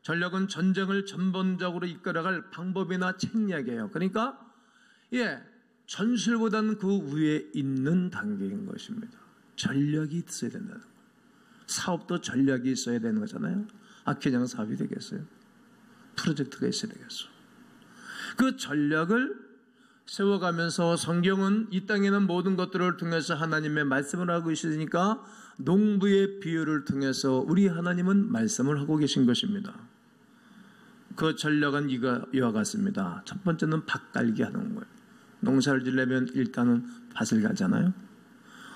전략은 전쟁을 전반적으로 이끌어갈 방법이나 책략이에요. 그러니까 전술보다는 그 위에 있는 단계인 것입니다. 전략이 있어야 된다는 거예요. 사업도 전략이 있어야 되는 거잖아요. 그냥 사업이 되겠어요? 프로젝트가 있어야 되겠어. 그 전략을 세워가면서 성경은 이 땅에는 모든 것들을 통해서 하나님의 말씀을 하고 있으니까 농부의 비유를 통해서 우리 하나님은 말씀을 하고 계신 것입니다. 그 전략은 이와 같습니다. 첫 번째는 밭 갈기 하는 거예요. 농사를 지려면 일단은 밭을 갈잖아요.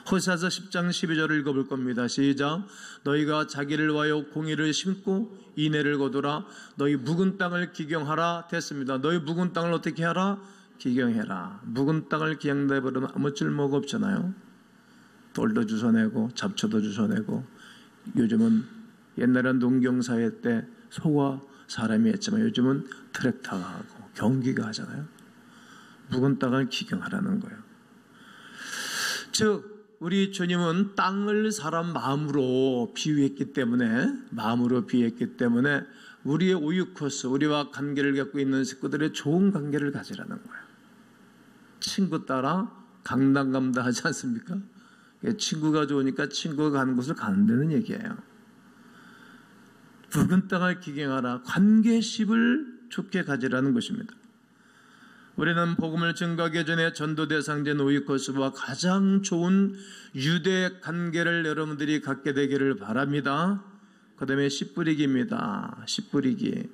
호세아서 10장 12절을 읽어볼 겁니다. 시작. 너희가 자기를 위하여 공의를 심고 인애를 거두라. 너희 묵은 땅을 기경하라. 됐습니다. 너희 묵은 땅을 어떻게 하라? 기경해라. 묵은 땅을 기경내버리면 아무 쓸모가 없잖아요. 돌도 주워내고 잡초도 주워내고, 요즘은 옛날엔 농경사회 때 소와 사람이 했지만 요즘은 트랙터가 하고 경기가 하잖아요. 묵은 땅을 기경하라는 거예요. 즉 우리 주님은 땅을 사람 마음으로 비유했기 때문에, 우리의 오유코스, 우리와 관계를 갖고 있는 식구들의 좋은 관계를 가지라는 거예요. 친구 따라 강당감다 하지 않습니까? 친구가 좋으니까 친구가 가는 곳을 간다는 얘기예요. 묵은 땅을 기경하라. 관계십을 좋게 가지라는 것입니다. 우리는 복음을 증거하기 전에 전도 대상자인 오이코스와 가장 좋은 유대 관계를 여러분들이 갖게 되기를 바랍니다. 그 다음에 씨 뿌리기입니다. 씨 뿌리기.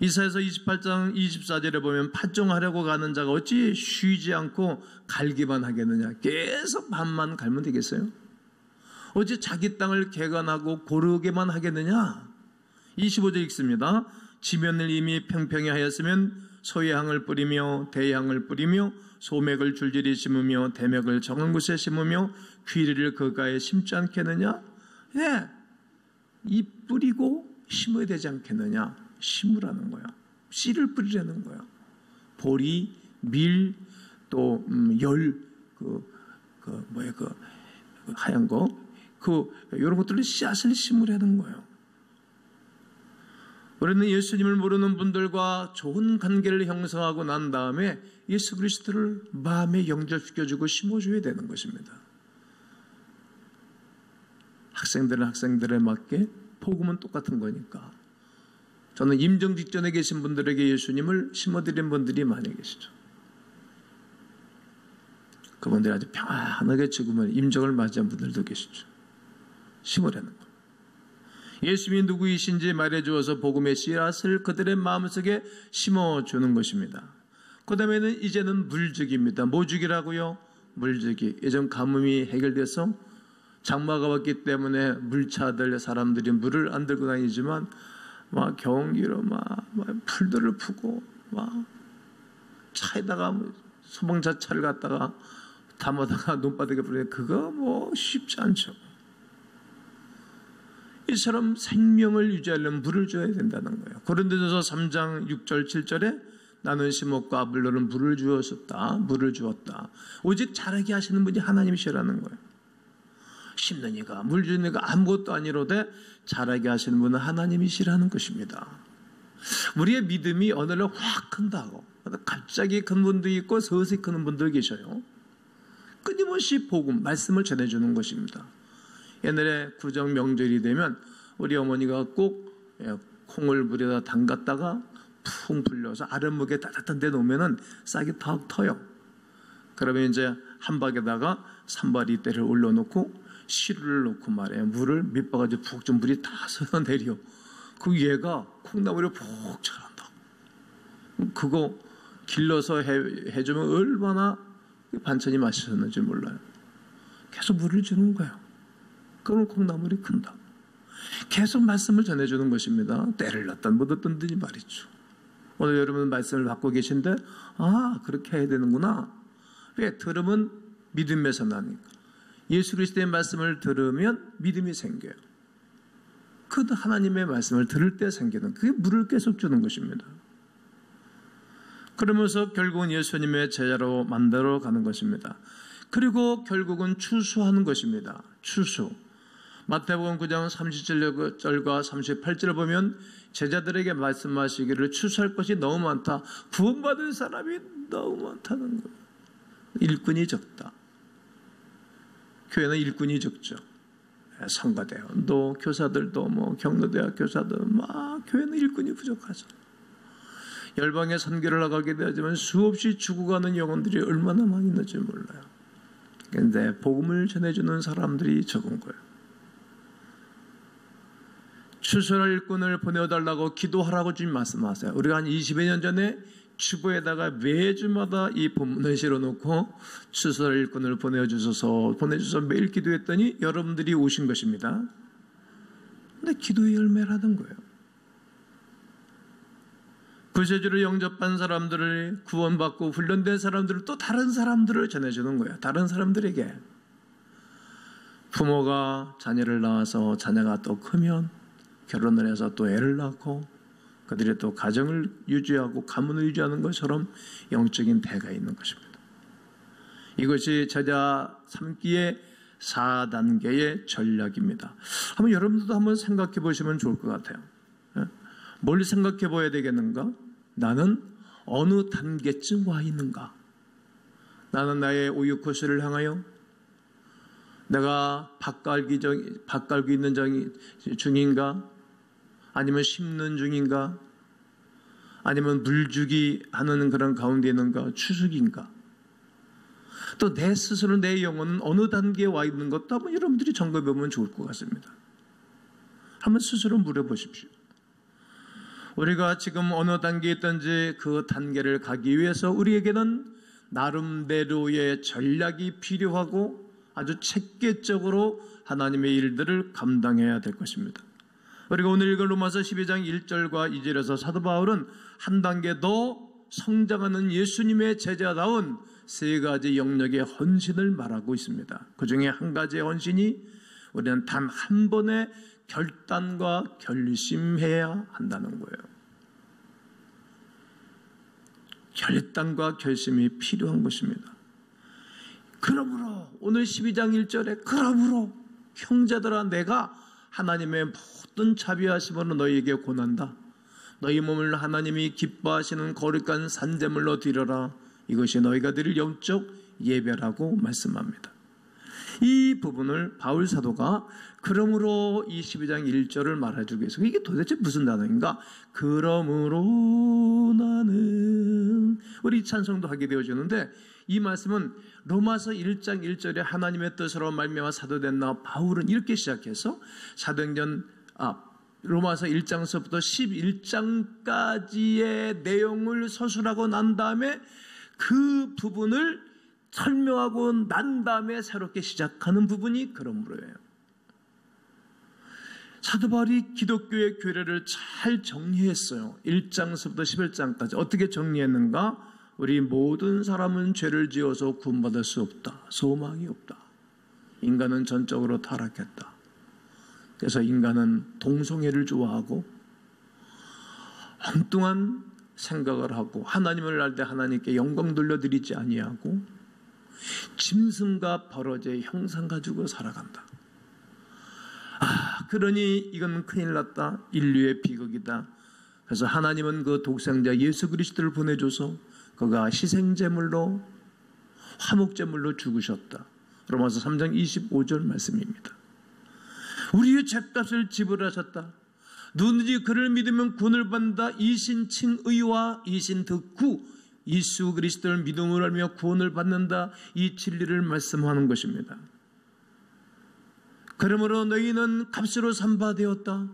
이사야서 28장 24절에 보면 파종하려고 가는 자가 어찌 쉬지 않고 갈기만 하겠느냐. 계속 밭만 갈면 되겠어요? 어찌 자기 땅을 개간하고 고르게만 하겠느냐. 25절 읽습니다. 지면을 이미 평평히 하였으면 소향을 뿌리며 대향을 뿌리며 소맥을 줄줄이 심으며 대맥을 정한 곳에 심으며 귀리를 그가에 심지 않겠느냐? 이 뿌리고 심어야 되지 않겠느냐? 심으라는 거야. 씨를 뿌리라는 거야. 보리, 밀, 또 열, 하얀 거, 이런 것들을 씨앗을 심으라는 거예요. 우리는 예수님을 모르는 분들과 좋은 관계를 형성하고 난 다음에 예수 그리스도를 마음에 영접시켜주고 심어줘야 되는 것입니다. 학생들은 학생들에 맞게, 복음은 똑같은 거니까. 저는 임종 직전에 계신 분들에게 예수님을 심어드린 분들이 많이 계시죠. 그분들이 아주 편안하게 죽으면 임종을 맞이한 분들도 계시죠. 심으라는 거. 예수님이 누구이신지 말해주어서 복음의 씨앗을 그들의 마음속에 심어주는 것입니다. 그 다음에는 이제는 물주기입니다. 뭐 주기라고요? 물주기. 예전 가뭄이 해결돼서 장마가 왔기 때문에 물차들 사람들이 물을 안 들고 다니지만 막 경운기로 막 풀들을 푸고 막 차에다가 소방차차를 갖다가 담아다가 논바닥에 뿌리는 그거 뭐 쉽지 않죠. 이처럼 생명을 유지하려면 물을 줘야 된다는 거예요. 고린도전서 3장 6절 7절에 나는 심었고 아볼로는 물을 주었다. 오직 자라게 하시는 분이 하나님이시라는 거예요. 심는 이가 물 주는 이가 아무것도 아니로되 자라게 하시는 분은 하나님이시라는 것입니다. 우리의 믿음이 어느 날 확 큰다고, 갑자기 큰 분도 있고 서서히 크는 분도 계셔요. 끊임없이 복음, 말씀을 전해주는 것입니다. 옛날에 구정 명절이 되면 우리 어머니가 꼭 콩을 물에다 담갔다가 푹 불려서 아랫목에 따뜻한 데 놓으면 싹이 탁 터요. 그러면 이제 한 박에다가 산바리대를 올려놓고 씨를 넣고 말이에요. 물을 밑바가지 푹 좀 물이 다 쏟아내려. 그 얘가 콩나물에 푹 자란다. 그거 길러서 해주면 얼마나 반찬이 맛있었는지 몰라요. 계속 물을 주는 거예요. 그러면 콩나물이 큰다. 계속 말씀을 전해주는 것입니다. 때를 넣든 못 얻든지 말이죠. 오늘 여러분 말씀을 받고 계신데 그렇게 해야 되는구나. 왜? 들으면 믿음에서 나니까. 예수 그리스도의 말씀을 들으면 믿음이 생겨요. 그 하나님의 말씀을 들을 때 생기는, 그게 물을 계속 주는 것입니다. 그러면서 결국은 예수님의 제자로 만들어 가는 것입니다. 그리고 결국은 추수하는 것입니다. 추수. 마태복음 9장 37절과 38절을 보면 제자들에게 말씀하시기를 추수할 것이 너무 많다. 구원받을 사람이 너무 많다는 거예요. 일꾼이 적다. 교회는 일꾼이 적죠. 성가대원도 교사들도 경로대학 교사들 교회는 일꾼이 부족하죠. 열방에 선교를 나가게 되지만 수없이 죽어가는 영혼들이 얼마나 많이 있는지 몰라요. 그런데 복음을 전해주는 사람들이 적은 거예요. 추수할 일꾼을 보내달라고 기도하라고 주님 말씀하세요. 우리가 한 20여 년 전에 주보에다가 매주마다 이 본문을 실어놓고 추수할 일꾼을 보내주셔서 매일 기도했더니 여러분들이 오신 것입니다. 근데 기도의 열매라는 거예요. 구세주를 영접한 사람들을 구원받고 훈련된 사람들을 또 다른 사람들을 전해주는 거예요. 다른 사람들에게. 부모가 자녀를 낳아서 자녀가 또 크면 결혼을 해서 또 애를 낳고 그들이 또 가정을 유지하고 가문을 유지하는 것처럼 영적인 대가 있는 것입니다. 이것이 제자 삼기의 4단계의 전략입니다. 한번 여러분들도 한번 생각해 보시면 좋을 것 같아요. 뭘 생각해 봐야 되겠는가? 나는 어느 단계쯤 와 있는가? 나는 나의 오육 코스를 향하여 내가 밭 갈기 있는 중인가? 아니면 심는 중인가? 아니면 물주기 하는 그런 가운데 있는가? 추수기인가? 또 내 스스로 내 영혼은 어느 단계에 와 있는 것도 한번 여러분들이 점검해 보면 좋을 것 같습니다. 한번 스스로 물어보십시오. 우리가 지금 어느 단계에 있든지 그 단계를 가기 위해서 우리에게는 나름대로의 전략이 필요하고 아주 체계적으로 하나님의 일들을 감당해야 될 것입니다. 우리가 오늘 읽은 로마서 12장 1절과 2절에서 사도 바울은 한 단계 더 성장하는 예수님의 제자다운 세 가지 영역의 헌신을 말하고 있습니다. 그 중에 한 가지의 헌신이 우리는 단 한 번의 결단과 결심해야 한다는 거예요. 결단과 결심이 필요한 것입니다. 그러므로 오늘 12장 1절에 그러므로 형제들아 내가 하나님의 모든 자비하심으로 너희에게 권한다. 너희 몸을 하나님이 기뻐하시는 거룩한 산제물로 드려라. 이것이 너희가 드릴 영적 예배라고 말씀합니다. 이 부분을 바울 사도가 그러므로 이 12장 1절을 말해주기 위해서 이게 도대체 무슨 단어인가? 그러므로 나는 우리 찬송도 하게 되어지는데 이 말씀은 로마서 1장 1절에 하나님의 뜻으로 말미암아 사도된 나 바울은 이렇게 시작해서 사도행전 로마서 1장서부터 11장까지의 내용을 서술하고 난 다음에 그 부분을 설명하고 난 다음에 새롭게 시작하는 부분이 그러므로예요. 사도 바울이 기독교의 교례를 잘 정리했어요. 1장서부터 11장까지 어떻게 정리했는가? 우리 모든 사람은 죄를 지어서 구원받을 수 없다. 소망이 없다. 인간은 전적으로 타락했다. 그래서 인간은 동성애를 좋아하고 엉뚱한 생각을 하고 하나님을 알 때 하나님께 영광 돌려드리지 아니하고 짐승과 버러지의 형상 가지고 살아간다. 그러니 이건 큰일 났다. 인류의 비극이다. 그래서 하나님은 그 독생자 예수 그리스도를 보내줘서 그가 희생제물로 화목제물로 죽으셨다. 로마서 3장 25절 말씀입니다. 우리의 죄값을 지불하셨다. 누구든지 그를 믿으면 구원을 받는다. 이신칭의와 이신득구 예수 그리스도를 믿음으로 알며 구원을 받는다. 이 진리를 말씀하는 것입니다. 그러므로 너희는 값으로 산바되었다.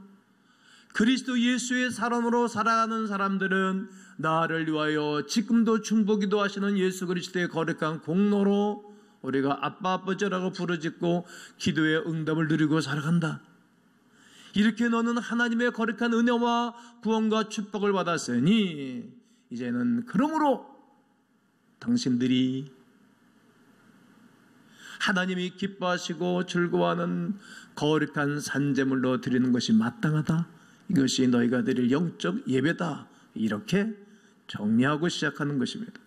그리스도 예수의 사람으로 살아가는 사람들은 나를 위하여 지금도 중보기도 하시는 예수 그리스도의 거룩한 공로로 우리가 아빠 아버지라고 부르짖고 기도의 응답을 누리고 살아간다. 이렇게 너는 하나님의 거룩한 은혜와 구원과 축복을 받았으니 이제는 그러므로 당신들이 하나님이 기뻐하시고 즐거워하는 거룩한 산제물로 드리는 것이 마땅하다. 이것이 너희가 드릴 영적 예배다. 이렇게 정리하고 시작하는 것입니다.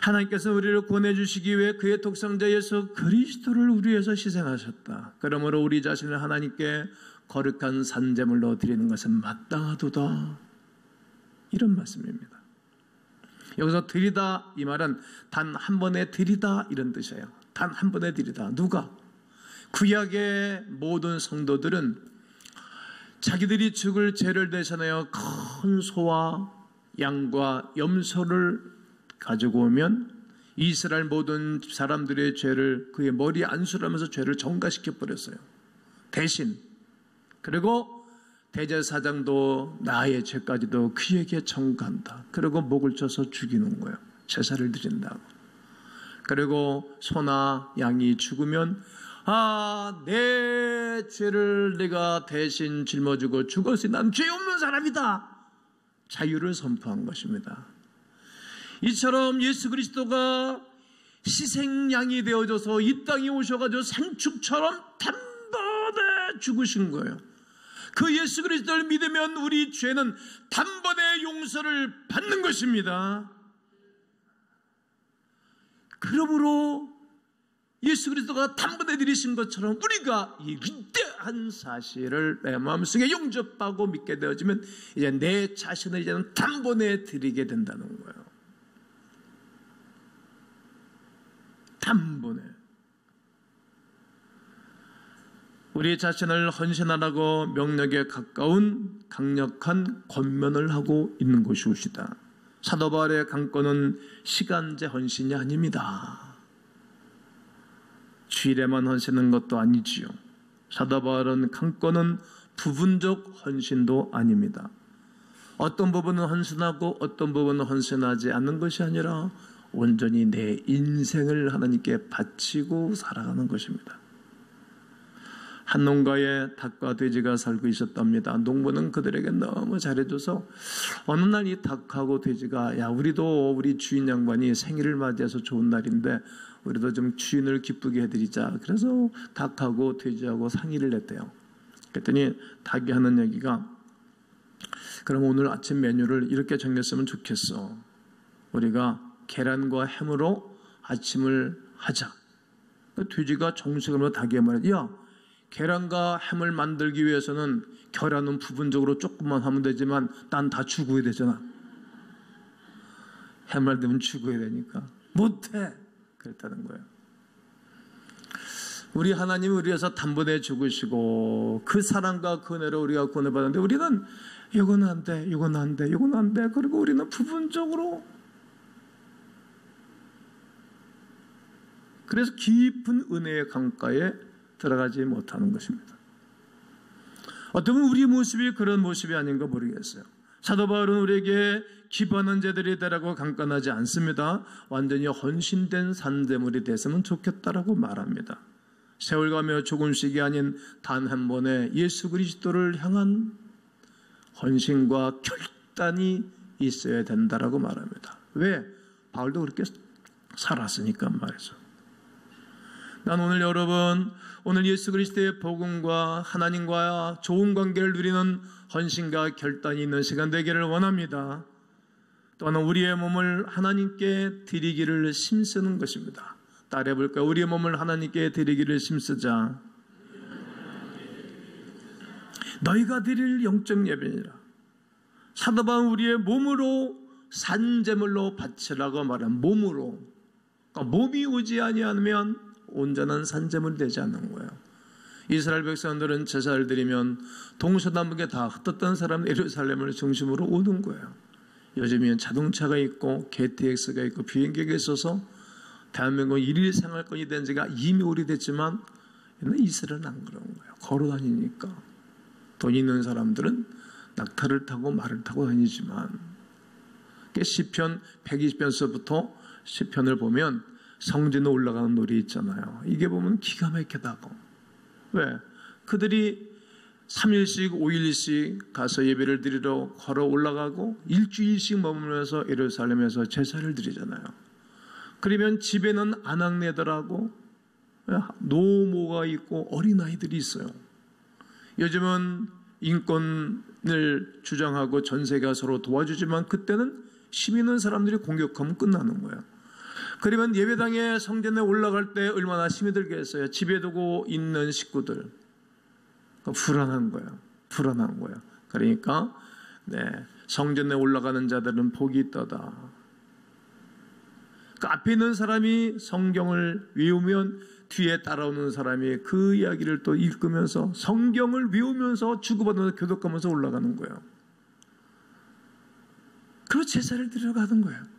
하나님께서 우리를 구원해 주시기 위해 그의 독생자 예수 그리스도를 우리 위해서 희생하셨다. 그러므로 우리 자신을 하나님께 거룩한 산제물로 드리는 것은 마땅하도다. 이런 말씀입니다. 여기서 드리다 이 말은 단 한 번에 드리다 이런 뜻이에요. 단 한 번에 드리다. 누가? 구약의 모든 성도들은 자기들이 죽을 죄를 대신하여 큰 소와 양과 염소를 가지고 오면 이스라엘 모든 사람들의 죄를 그의 머리에 안수를 하면서 죄를 정가시켜 버렸어요. 대신. 그리고 대제사장도 나의 죄까지도 그에게 전가한다. 그리고 목을 쳐서 죽이는 거예요. 제사를 드린다고. 그리고 소나 양이 죽으면 내 죄를 내가 대신 짊어지고 죽었으니 난 죄 없는 사람이다. 자유를 선포한 것입니다. 이처럼 예수 그리스도가 희생양이 되어져서 이 땅에 오셔가지고 생축처럼 단번에 죽으신 거예요. 그 예수 그리스도를 믿으면 우리 죄는 단번에 용서를 받는 것입니다. 그러므로 예수 그리스도가 단번에 드리신 것처럼 우리가 이 위대한 사실을 내 마음속에 영접하고 믿게 되어지면 이제 내 자신을 이제는 단번에 드리게 된다는 거예요. 단번에. 우리 자신을 헌신하라고 명령에 가까운 강력한 권면을 하고 있는 것이옵시다. 사도 바울의 강권은 시간제 헌신이 아닙니다. 주일에만 헌신하는 것도 아니지요. 사도 바울은 강권은 부분적 헌신도 아닙니다. 어떤 부분은 헌신하고 어떤 부분은 헌신하지 않는 것이 아니라 온전히 내 인생을 하나님께 바치고 살아가는 것입니다. 한 농가에 닭과 돼지가 살고 있었답니다. 농부는 그들에게 너무 잘해줘서 어느 날 이 닭하고 돼지가 우리도 우리 주인 양반이 생일을 맞이해서 좋은 날인데 우리도 좀 주인을 기쁘게 해드리자. 그래서 닭하고 돼지하고 상의를 했대요. 그랬더니 닭이 하는 얘기가 그럼 오늘 아침 메뉴를 이렇게 정했으면 좋겠어. 우리가 계란과 햄으로 아침을 하자. 돼지가 정색하면서 닭에게 말해, 야, 계란과 햄을 만들기 위해서는 계란은 부분적으로 조금만 하면 되지만 난 다 죽어야 되잖아. 햄 만들면 죽어야 되니까 못해. 그랬다는 거예요. 우리 하나님은 우리 위해서 단번에 죽으시고 그 사랑과 그 은혜로 우리가 구원을 받았는데 우리는 이건 안 돼, 이건 안 돼, 이건 안 돼. 그리고 우리는 부분적으로 그래서 깊은 은혜의 강가에 들어가지 못하는 것입니다. 어쩌면 우리 모습이 그런 모습이 아닌가 모르겠어요. 사도 바울은 우리에게 기뻐하는 자들이 되라고 강권하지 않습니다. 완전히 헌신된 산재물이 됐으면 좋겠다라고 말합니다. 세월가며 조금씩이 아닌 단 한 번에 예수 그리스도를 향한 헌신과 결단이 있어야 된다라고 말합니다. 왜? 바울도 그렇게 살았으니까 말이죠. 난 오늘 여러분, 오늘 예수 그리스도의 복음과 하나님과 좋은 관계를 누리는 헌신과 결단이 있는 시간 되기를 원합니다. 또한 우리의 몸을 하나님께 드리기를 힘쓰는 것입니다. 따라해볼까요? 우리의 몸을 하나님께 드리기를 힘쓰자. 너희가 드릴 영적 예배니라. 사도 바울은 우리의 몸으로 산제물로 바치라고 말한 몸으로. 그러니까 몸이 오지 아니하면 온전한 산제물이 되지 않는 거예요. 이스라엘 백성들은 제사를 드리면 동서남북에 다 흩었던 사람 예루살렘을 중심으로 오는 거예요. 요즘에는 자동차가 있고 KTX가 있고 비행기가 있어서 대한민국 일일 생활권이 된 지가 이미 오래됐지만 이스라엘은 안 그런 거예요. 걸어 다니니까. 돈 있는 사람들은 낙타를 타고 말을 타고 다니지만 시편 120편서부터 시편을 보면 성전에 올라가는 놀이 있잖아요. 이게 보면 기가 막히다고. 왜? 그들이 3일씩 5일씩 가서 예배를 드리러 걸어 올라가고 일주일씩 머물면서 예루살렘에서 제사를 드리잖아요. 그러면 집에는 아낙네들하고 노모가 있고 어린아이들이 있어요. 요즘은 인권을 주장하고 전세가 서로 도와주지만 그때는 힘 있는 사람들이 공격하면 끝나는 거예요. 그러면 예배당에 성전에 올라갈 때 얼마나 힘이 들겠어요. 집에 두고 있는 식구들 불안한 거예요. 불안한 거예요. 그러니까 성전에 올라가는 자들은 복이 있다다. 그 앞에 있는 사람이 성경을 외우면 뒤에 따라오는 사람이 그 이야기를 또 읽으면서 성경을 외우면서 주고받으면서 교독하면서 올라가는 거예요. 그리고 제사를 드리러 가는 거예요.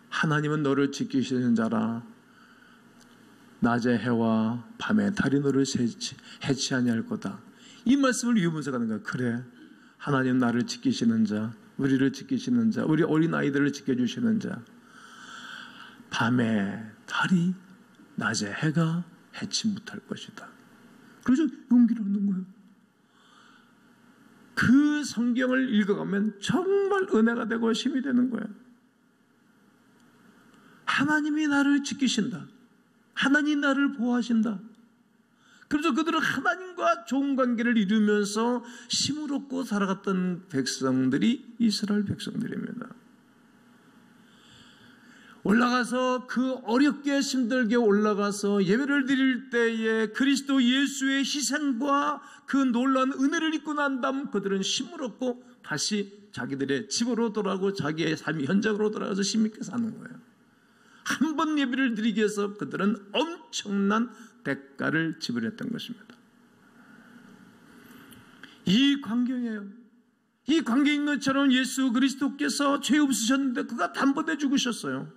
하나님은 너를 지키시는 자라. 낮에 해와 밤에 달이 너를 해치 아니할 거다. 이 말씀을 외우면서 가는 거예요. 그래, 하나님 나를 지키시는 자, 우리를 지키시는 자, 우리 어린아이들을 지켜주시는 자. 밤에 달이 낮에 해가 해치 못할 것이다. 그래서 용기를 얻는 거예요. 그 성경을 읽어가면 정말 은혜가 되고 힘이 되는 거예요. 하나님이 나를 지키신다. 하나님이 나를 보호하신다. 그래서 그들은 하나님과 좋은 관계를 이루면서 힘을 얻고 살아갔던 백성들이 이스라엘 백성들입니다. 올라가서 그 어렵게 힘들게 올라가서 예배를 드릴 때에 그리스도 예수의 희생과 그 놀라운 은혜를 입고 난 다음 그들은 힘을 얻고 다시 자기들의 집으로 돌아가고 자기의 삶의 현장으로 돌아가서 힘있게 사는 거예요. 한 번 예배를 드리기 위해서 그들은 엄청난 대가를 지불했던 것입니다. 이 광경이에요. 이 광경인 것처럼 예수 그리스도께서 죄 없으셨는데 그가 단번에 죽으셨어요.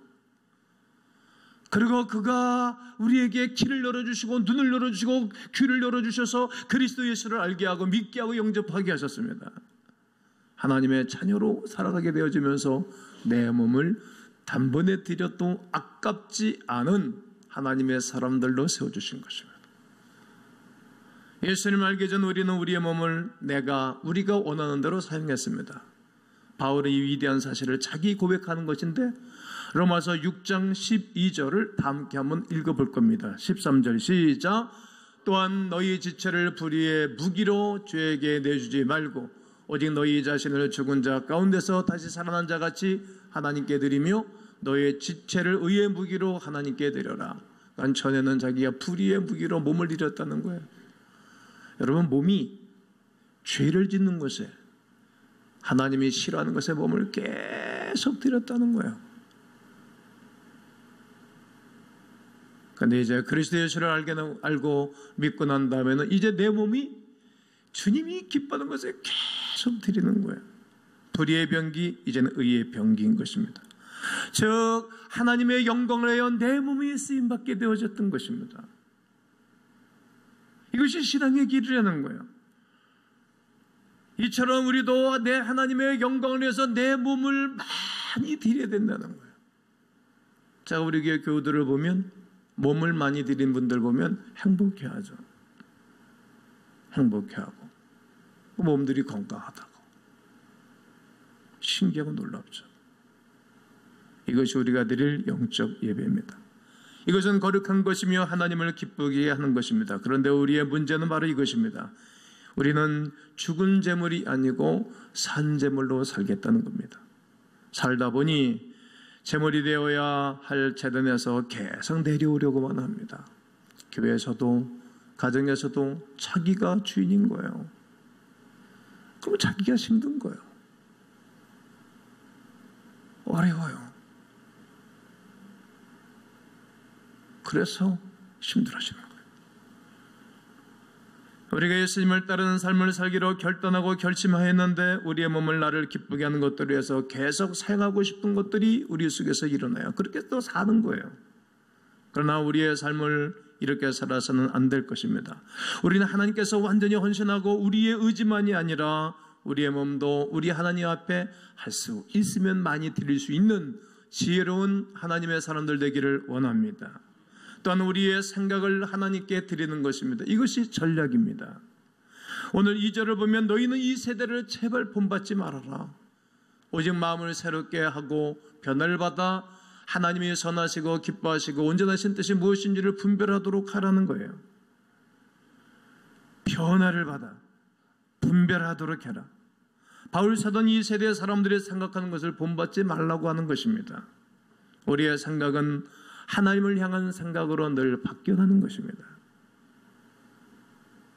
그리고 그가 우리에게 길을 열어주시고 눈을 열어주시고 귀를 열어주셔서 그리스도 예수를 알게 하고 믿게 하고 영접하게 하셨습니다. 하나님의 자녀로 살아가게 되어지면서 내 몸을 단번에 드려도 아깝지 않은 하나님의 사람들로 세워주신 것입니다. 예수님을 알기 전 우리는 우리의 몸을 우리가 원하는 대로 사용했습니다. 바울의 이 위대한 사실을 자기 고백하는 것인데 로마서 6장 12절을 다 함께 한번 읽어볼 겁니다. 13절 시작. 또한 너희 지체를 불의의 무기로 죄에게 내주지 말고 오직 너희 자신을 죽은 자 가운데서 다시 살아난 자 같이 하나님께 드리며 너의 지체를 의의 무기로 하나님께 드려라. 그러니까 전에는 자기가 불의의 무기로 몸을 드렸다는 거예요. 여러분, 몸이 죄를 짓는 것에 하나님이 싫어하는 것에 몸을 계속 드렸다는 거예요. 그런데 이제 그리스도 예수를 알고 믿고 난 다음에는 이제 내 몸이 주님이 기뻐하는 것에 계속 드리는 거예요. 불의의 병기, 이제는 의의 병기인 것입니다. 즉 하나님의 영광을 위하여 내 몸이 쓰임받게 되어졌던 것입니다. 이것이 신앙의 길이라는 거예요. 이처럼 우리도 내 하나님의 영광을 위해서 내 몸을 많이 드려야 된다는 거예요. 자, 우리 교회 교우들을 보면 몸을 많이 드린 분들 보면 행복해하죠. 행복해하고 몸들이 건강하다고 신기하고 놀랍죠. 이것이 우리가 드릴 영적 예배입니다. 이것은 거룩한 것이며 하나님을 기쁘게 하는 것입니다. 그런데 우리의 문제는 바로 이것입니다. 우리는 죽은 재물이 아니고 산 재물로 살겠다는 겁니다. 살다 보니 재물이 되어야 할 재단에서 계속 내려오려고만 합니다. 교회에서도 가정에서도 자기가 주인인 거예요. 그럼 자기가 힘든 거예요. 어려워요. 그래서 힘들어지는 거예요. 우리가 예수님을 따르는 삶을 살기로 결단하고 결심하였는데 우리의 몸을 나를 기쁘게 하는 것들을 위해서 계속 사용하고 싶은 것들이 우리 속에서 일어나요. 그렇게 또 사는 거예요. 그러나 우리의 삶을 이렇게 살아서는 안 될 것입니다. 우리는 하나님께서 완전히 헌신하고 우리의 의지만이 아니라 우리의 몸도 우리 하나님 앞에 할 수 있으면 많이 드릴 수 있는 지혜로운 하나님의 사람들 되기를 원합니다. 또한 우리의 생각을 하나님께 드리는 것입니다. 이것이 전략입니다. 오늘 2절을 보면 너희는 이 세대를 제발 본받지 말아라. 오직 마음을 새롭게 하고 변화를 받아 하나님이 선하시고 기뻐하시고 온전하신 뜻이 무엇인지를 분별하도록 하라는 거예요. 변화를 받아 분별하도록 해라. 바울 사도는 이 세대의 사람들이 생각하는 것을 본받지 말라고 하는 것입니다. 우리의 생각은 하나님을 향한 생각으로 늘 바뀌어가는 것입니다.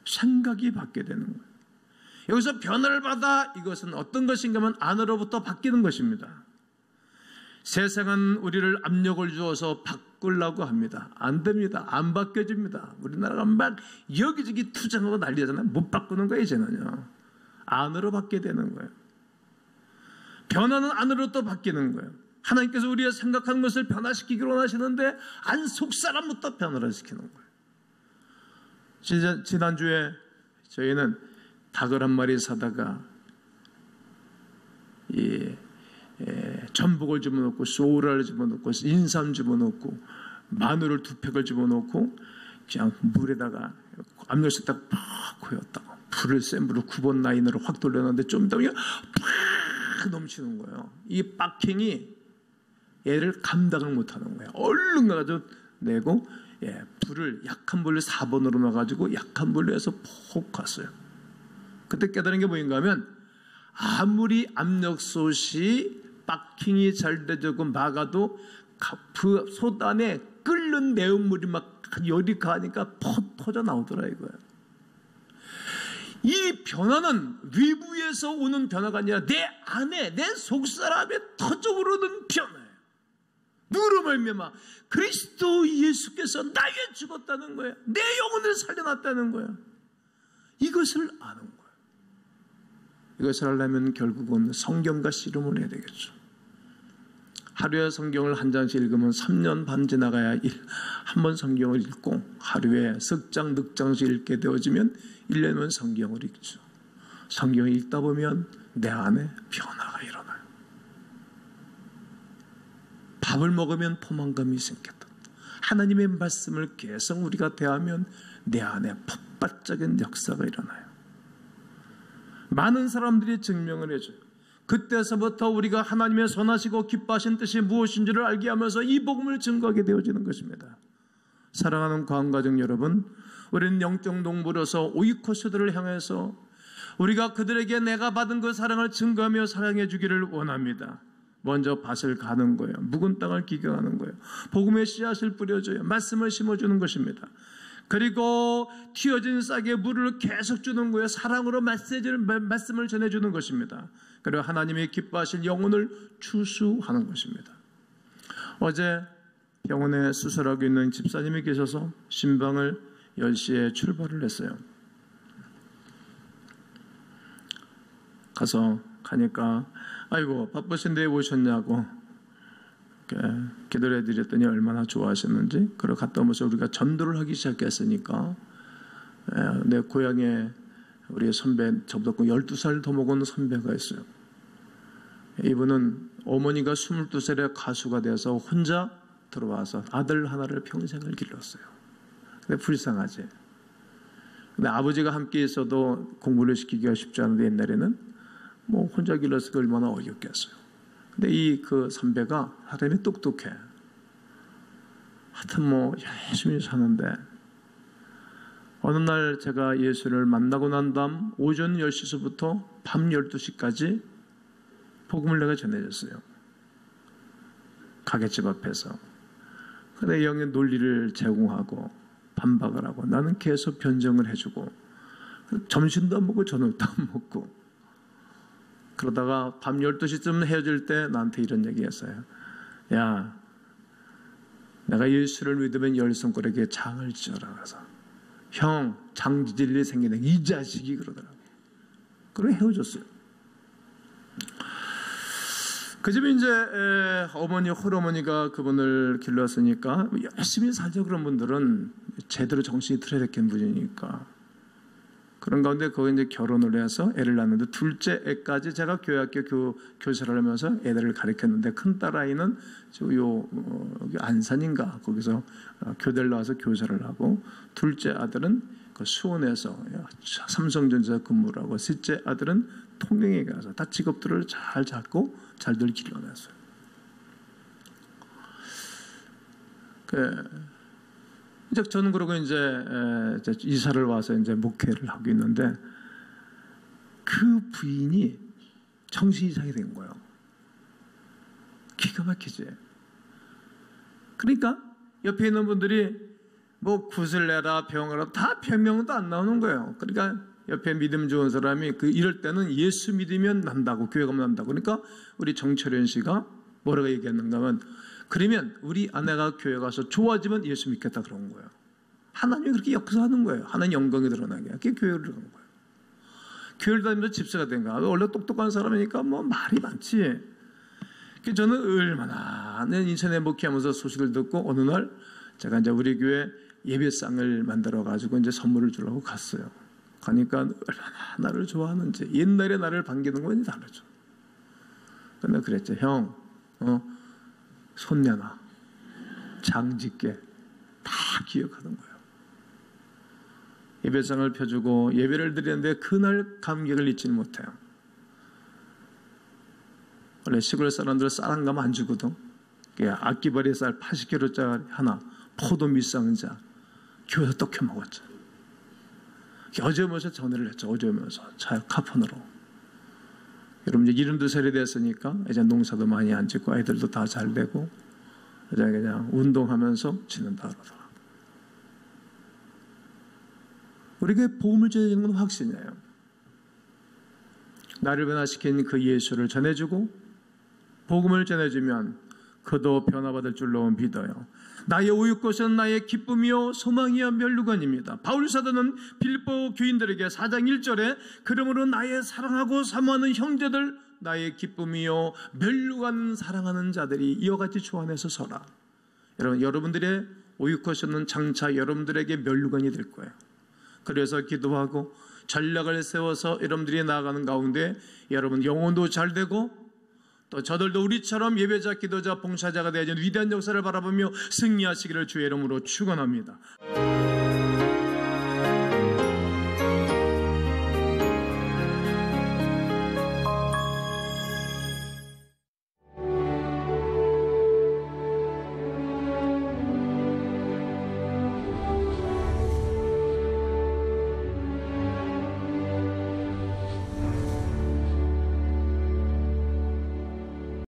생각이 바뀌게 되는 거예요. 여기서 변화를 받아 이것은 어떤 것인가 하면 안으로부터 바뀌는 것입니다. 세상은 우리를 압력을 주어서 바꾸려고 합니다. 안 됩니다. 안 바뀌어집니다. 우리나라가 막 여기저기 투쟁하고 난리잖아요. 못 바꾸는 거예요, 이제는요. 안으로 바뀌게 되는 거예요. 변화는 안으로 또 바뀌는 거예요. 하나님께서 우리가 생각하는 것을 변화시키기로 원하시는데 안 속 사람부터 변화를 시키는 거예요. 지난주에 저희는 닭을 한 마리 사다가 전복을 집어넣고 소라를 집어넣고 인삼 집어넣고 마늘을 2팩을 집어넣고 그냥 물에다가 압력솥에다가 팍 고였다고 불을 센 불을 9번 라인으로 확 돌려놨는데 좀 이따 보면 팍 넘치는 거예요. 이 빡킹이 얘를 감당을 못하는 거예요. 얼른 가가지고 내고 불을 약한 불로 4번으로 놔가지고 약한 불로 해서 폭 갔어요. 그때 깨달은 게 뭐인가 하면 아무리 압력솥이 빡킹이 잘 되고 막아도 그 솥 안에 끓는 내음물이 막 열이 가니까 퍽 터져 나오더라 이거야. 이 변화는 외부에서 오는 변화가 아니라 내 안에 내 속사람에 터져오르는 변화예요. 누구로 말미암아 그리스도 예수께서 나에게 죽었다는 거예요. 내 영혼을 살려놨다는 거예요. 이것을 아는 거예요. 이것을 하려면 결국은 성경과 씨름을 해야 되겠죠. 하루에 성경을 한 장씩 읽으면 3년 반 지나가야 한 번 성경을 읽고 하루에 석 장, 넉 장씩 읽게 되어지면 1년이면 성경을 읽죠. 성경을 읽다 보면 내 안에 변화가 일어나요. 밥을 먹으면 포만감이 생겼다. 하나님의 말씀을 계속 우리가 대하면 내 안에 폭발적인 역사가 일어나요. 많은 사람들이 증명을 해줘요. 그때서부터 우리가 하나님의 선하시고 기뻐하신 뜻이 무엇인지를 알게 하면서 이 복음을 증거하게 되어지는 것입니다. 사랑하는 과학가족 여러분, 우리는 영적 농부로서 오이코스들을 향해서 우리가 그들에게 내가 받은 그 사랑을 증거하며 사랑해 주기를 원합니다. 먼저 밭을 가는 거예요. 묵은 땅을 기경하는 거예요. 복음의 씨앗을 뿌려줘요. 말씀을 심어주는 것입니다. 그리고 튀어진 싹에 물을 계속 주는 거예요. 사랑으로 말씀을 전해주는 것입니다. 그리고 하나님이 기뻐하실 영혼을 추수하는 것입니다. 어제 병원에 수술하고 있는 집사님이 계셔서 신방을 10시에 출발을 했어요. 가니까 아이고 바쁘신데 오셨냐고 기도를 해드렸더니 얼마나 좋아하셨는지. 그리고 갔다 오면서 우리가 전도를 하기 시작했으니까 내 고향에 우리 선배 저보다 12살 더 먹은 선배가 있어요. 이분은 어머니가 22살에 가수가 돼서 혼자 들어와서 아들 하나를 평생을 길렀어요. 근데 불쌍하지. 근데 아버지가 함께 있어도 공부를 시키기가 쉽지 않은데 옛날에는 뭐 혼자 길렀으니까 얼마나 어렵겠어요. 근데 그 선배가 사람이 똑똑해. 하여튼 뭐 열심히 사는데 어느 날 제가 예수를 만나고 난 다음 오전 10시부터 밤 12시까지 복음을 내가 전해줬어요. 가게집 앞에서. 근데 영의 논리를 제공하고 반박을 하고 나는 계속 변정을 해주고 점심도 안 먹고 저녁도 안 먹고 그러다가 밤 12시쯤 헤어질 때 나한테 이런 얘기 했어요. 야, 내가 예수를 믿으면 열손가락에 장을 지어라. 그래서 형, 장 지질 일이 생기네. 이 자식이 그러더라고요. 그래 헤어졌어요. 그 집에 이제 어머니, 홀어머니가 그분을 길렀으니까 열심히 살자 그런 분들은 제대로 정신이 틀어졌긴 분이니까 그런 가운데 거기 이제 결혼을 해서 애를 낳는데 둘째 애까지 제가 교회학교 교사를 하면서 애들을 가르쳤는데 큰 딸아이는 안산인가 거기서 교대를 나와서 교사를 하고 둘째 아들은 그 수원에서 삼성전자 근무를 하고 셋째 아들은 통영에 가서 다 직업들을 잘 잡고 잘들 길러냈어요. 이제 저는 그러고 이제 이사를 와서 이제 목회를 하고 있는데 그 부인이 정신 이상이 된 거예요. 기가 막히지. 그러니까 옆에 있는 분들이 뭐 굿을 내라 병하라 다 변명도 안 나오는 거예요. 그러니까 옆에 믿음 좋은 사람이 이럴 때는 예수 믿으면 난다고, 교회 가면 난다고. 그러니까 우리 정철현 씨가 뭐라고 얘기했는가 하면, 그러면 우리 아내가 교회 가서 좋아지면 예수 믿겠다 그런 거예요. 하나님이 그렇게 역사하는 거예요. 하나님 영광이 드러나게. 그게 교회를 그런 거예요. 교회를 다니면서 집사가 된가? 원래 똑똑한 사람이니까 뭐 말이 많지. 저는 얼마나 인천에 목회하면서 소식을 듣고 어느 날 제가 이제 우리 교회 예배상을 만들어 가지고 이제 선물을 주려고 갔어요. 가니까 얼마나 나를 좋아하는지, 옛날에 나를 반기는 건 다르죠. 근데 그랬죠. 형, 손 내놔. 장짓게. 다 기억하는 거예요. 예배상을 펴주고 예배를 드리는데 그날 감격을 잊지는 못해요. 원래 시골 사람들은 쌀 한 가마 안 주거든. 악기발이 쌀 80kg짜리 하나, 포도 밑상자, 교회에서 떡해 먹었죠. 어제 오면서 전화를 했죠. 어제 오면서 카폰으로. 여러분 이제 72살이 됐으니까 이제 농사도 많이 안 짓고 아이들도 다 잘 되고 이제 그냥 운동하면서 지낸다 그러더라고요. 우리에게 복음을 전해야 되는 건 확신이에요. 나를 변화시킨 그 예수를 전해주고 복음을 전해주면 그도 변화받을 줄로 믿어요. 나의 오윳것은 나의 기쁨이요 소망이요 면류관입니다. 바울 사도는 빌립보 교인들에게 4장 1절에 그러므로 나의 사랑하고 사모하는 형제들 나의 기쁨이요 면류관 사랑하는 자들이 이와 같이 주 안에서 서라. 여러분들의 오윳것은 장차 여러분들에게 면류관이 될 거예요. 그래서 기도하고 전략을 세워서 여러분들이 나아가는 가운데 여러분 영혼도 잘 되고 또 저들도 우리처럼 예배자, 기도자, 봉사자가 되어진 위대한 역사를 바라보며 승리하시기를 주의 이름으로 축원합니다.